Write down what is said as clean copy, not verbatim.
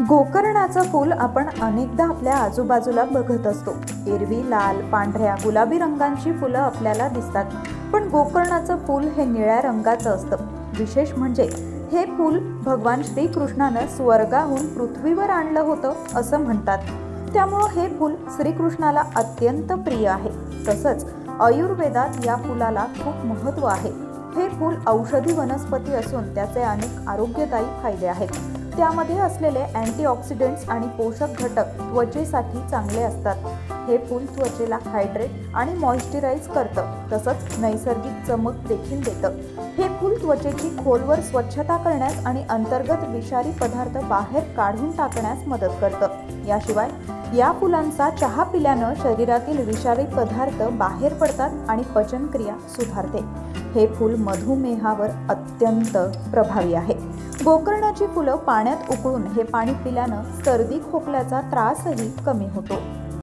गोकर्णाचं फूल आपण अनेकदा आपल्या आजूबाजूला बघत असतो। एरवी लाल, पांढऱ्या, गुलाबी रंगांची फुलं आपल्याला दिसतात, पण गोकर्णाचं फूल हे निळ्या रंगाचं असतं। विशेष म्हणजे हे फूल भगवान श्रीकृष्णानं स्वर्गाहून पृथ्वीवर आणलं होतं असं म्हणतात। त्यामुळे हे फूल श्रीकृष्णाला अत्यंत प्रिय आहे। तसंच आयुर्वेदात या फुलाला खूप महत्त्व आहे। हे फूल औषधी वनस्पती असून त्याचे अनेक आरोग्यदायी फायदे आहेत। त्यामध्ये असलेले अँटीऑक्सिडंट्स आणि पोषक घटक त्वचेसाठी चांगले असतात। हे फूल त्वचेला हायड्रेट आणि मॉइश्चराइज करतं, तसंच नैसर्गिक चमक देखील देतं। हे फूल त्वचेची खोलवर स्वच्छता करण्यास आणि अंतर्गत विषारी पदार्थ बाहेर काढून टाकण्यास मदत करतं। याशिवाय या फुलांचा चहा पिल्यानं शरीरातील विषारी पदार्थ बाहेर पडतात आणि पचनक्रिया सुधारते। हे फूल मधुमेहावर अत्यंत प्रभावी आहे। गोकर्णाची फुलं पाण्यात उकळून हे पाणी पिल्यानं सर्दी खोकल्याचा त्रासही कमी होतो।